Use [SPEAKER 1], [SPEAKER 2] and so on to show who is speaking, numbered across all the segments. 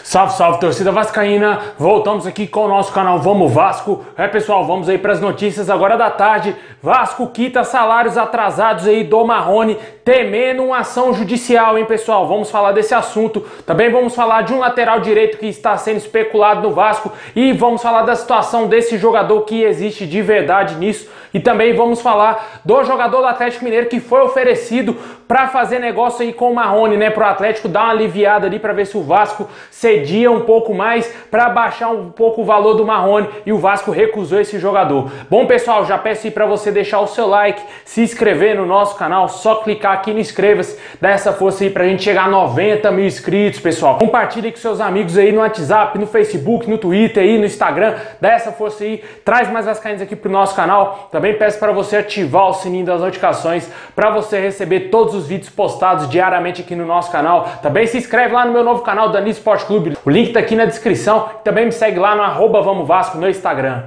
[SPEAKER 1] Salve, salve, torcida vascaína! Voltamos aqui com o nosso canal Vamos Vasco. Pessoal, vamos aí para as notícias agora da tarde. Vasco quita salários atrasados aí do Marrone, temendo uma ação judicial, hein, pessoal? Vamos falar desse assunto. Também vamos falar de um lateral direito que está sendo especulado no Vasco e vamos falar da situação desse jogador que existe de verdade nisso. E também vamos falar do jogador do Atlético Mineiro que foi oferecido para fazer negócio aí com o Marrone, né? Para o Atlético dar uma aliviada ali para ver se o Vasco cedia um pouco mais para baixar um pouco o valor do Marrone, e o Vasco recusou esse jogador. Bom, pessoal, já peço aí para você deixar o seu like, se inscrever no nosso canal, só clicar aqui no inscreva-se, dá essa força aí pra gente chegar a 90 mil inscritos, pessoal. Compartilhe com seus amigos aí no WhatsApp, no Facebook, no Twitter aí, no Instagram, dá essa força aí, traz mais vascaínos aqui pro nosso canal. Também peço para você ativar o sininho das notificações para você receber todos os vídeos postados diariamente aqui no nosso canal. Também se inscreve lá no meu novo canal, Dani Sport Clube, o link tá aqui na descrição. Também me segue lá no @VamosVasco no Instagram.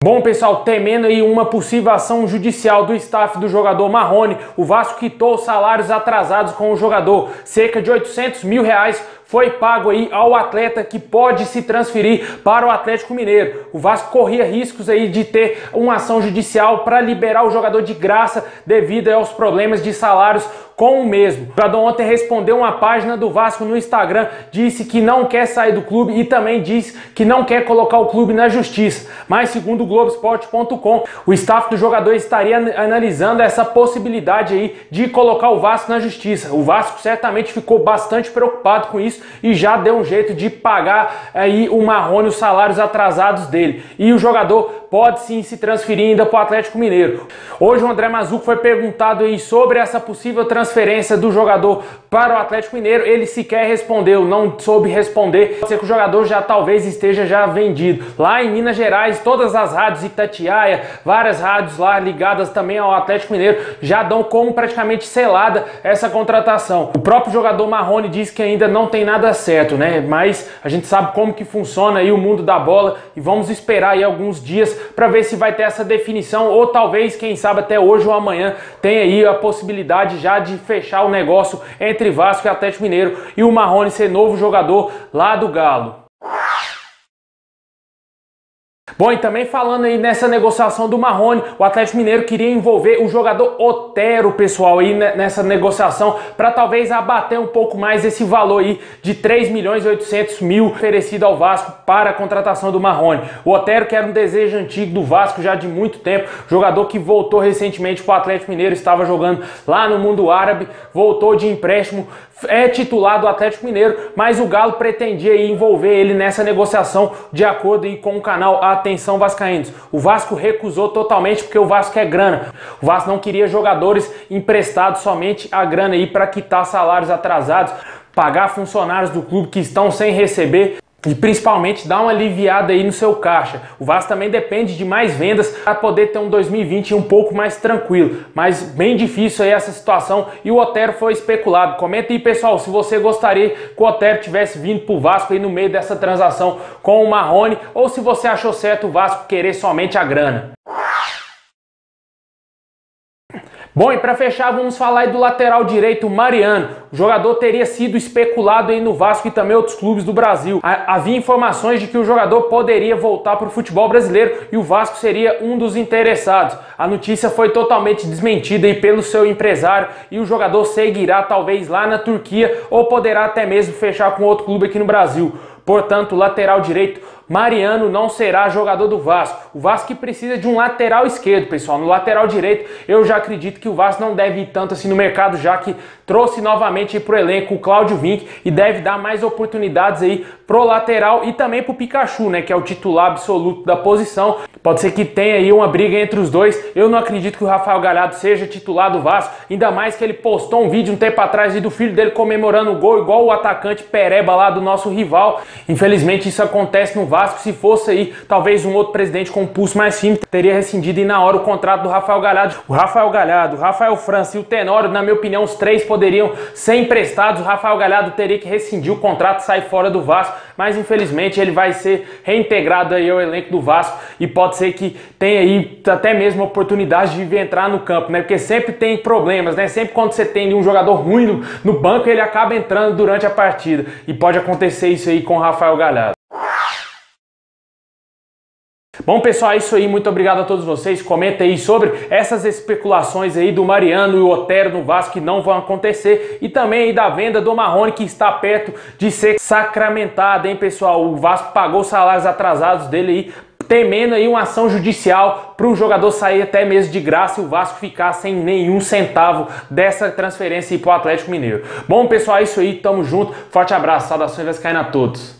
[SPEAKER 1] Bom, pessoal, temendo aí uma possível ação judicial do staff do jogador Marrone, o Vasco quitou salários atrasados com o jogador. Cerca de 800 mil reais foi pago aí ao atleta, que pode se transferir para o Atlético Mineiro. O Vasco corria riscos aí de ter uma ação judicial para liberar o jogador de graça devido aos problemas de salários com o mesmo. O jogador ontem respondeu uma página do Vasco no Instagram, disse que não quer sair do clube e também disse que não quer colocar o clube na justiça. Mas segundo o Globoesporte.com, o staff do jogador estaria analisando essa possibilidade aí de colocar o Vasco na justiça. O Vasco certamente ficou bastante preocupado com isso e já deu um jeito de pagar aí o Marrone os salários atrasados dele. E o jogador pode sim se transferir ainda para o Atlético Mineiro. Hoje o André Mazzucco foi perguntado aí sobre essa possível transferência do jogador para o Atlético Mineiro. Ele sequer respondeu, não soube responder. Pode ser que o jogador já talvez esteja já vendido. Lá em Minas Gerais, todas as rádios Itatiaia, várias rádios lá ligadas também ao Atlético Mineiro, já dão como praticamente selada essa contratação. O próprio jogador Marrone diz que ainda não tem nada certo, né? Mas a gente sabe como que funciona aí o mundo da bola e vamos esperar aí alguns dias para ver se vai ter essa definição, ou talvez, quem sabe, até hoje ou amanhã tenha aí a possibilidade já de fechar o negócio entre Vasco e Atlético Mineiro e o Marrone ser novo jogador lá do Galo. Bom, e também falando aí nessa negociação do Marrone, o Atlético Mineiro queria envolver o jogador Otero, pessoal, aí nessa negociação, para talvez abater um pouco mais esse valor aí de 3.800.000 oferecido ao Vasco para a contratação do Marrone. O Otero, que era um desejo antigo do Vasco já de muito tempo, jogador que voltou recentemente para o Atlético Mineiro, estava jogando lá no mundo árabe, voltou de empréstimo, é titular do Atlético Mineiro, mas o Galo pretendia aí envolver ele nessa negociação de acordo aí com o canal Atenção Vascaínos. O Vasco recusou totalmente porque o Vasco é grana. O Vasco não queria jogadores emprestados, somente a grana aí para quitar salários atrasados, pagar funcionários do clube que estão sem receber e principalmente dar uma aliviada aí no seu caixa. O Vasco também depende de mais vendas para poder ter um 2020 um pouco mais tranquilo, mas bem difícil aí essa situação, e o Otero foi especulado. Comenta aí, pessoal, se você gostaria que o Otero tivesse vindo para o Vasco aí no meio dessa transação com o Marrone, ou se você achou certo o Vasco querer somente a grana. Bom, e para fechar, vamos falar aí do lateral direito Mariano. O jogador teria sido especulado aí no Vasco e também outros clubes do Brasil. Havia informações de que o jogador poderia voltar para o futebol brasileiro e o Vasco seria um dos interessados. A notícia foi totalmente desmentida aí pelo seu empresário e o jogador seguirá talvez lá na Turquia ou poderá até mesmo fechar com outro clube aqui no Brasil. Portanto, o lateral direito Mariano não será jogador do Vasco. O Vasco que precisa de um lateral esquerdo, pessoal. No lateral direito, eu já acredito que o Vasco não deve ir tanto assim no mercado, já que trouxe novamente para o elenco o Cláudio Vinck e deve dar mais oportunidades aí pro lateral e também pro Pikachu, né, que é o titular absoluto da posição. Pode ser que tenha aí uma briga entre os dois. Eu não acredito que o Rafael Galhardo seja titular do Vasco, ainda mais que ele postou um vídeo um tempo atrás aí do filho dele comemorando o gol, igual o atacante Pereba lá do nosso rival. Infelizmente isso acontece no Vasco. Se fosse aí, talvez um outro presidente com um pulso mais firme, teria rescindido aí na hora o contrato do Rafael Galhardo. O Rafael Galhardo, o Rafael França e o Tenório, na minha opinião, os três poderiam ser emprestados. O Rafael Galhardo teria que rescindir o contrato e sair fora do Vasco, mas infelizmente ele vai ser reintegrado aí ao elenco do Vasco e pode ser que tenha aí até mesmo a oportunidade de vir entrar no campo, né? Porque sempre tem problemas, né? Sempre quando você tem um jogador ruim no banco, ele acaba entrando durante a partida. E pode acontecer isso aí com o Rafael Galhardo. Bom, pessoal, é isso aí. Muito obrigado a todos vocês. Comenta aí sobre essas especulações aí do Mariano e o Otero no Vasco que não vão acontecer. E também aí da venda do Marrone, que está perto de ser sacramentada, hein, pessoal? O Vasco pagou salários atrasados dele aí, temendo aí uma ação judicial para o jogador sair até mesmo de graça e o Vasco ficar sem nenhum centavo dessa transferência para o Atlético Mineiro. Bom, pessoal, é isso aí. Tamo junto. Forte abraço. Saudações vascaínas a todos.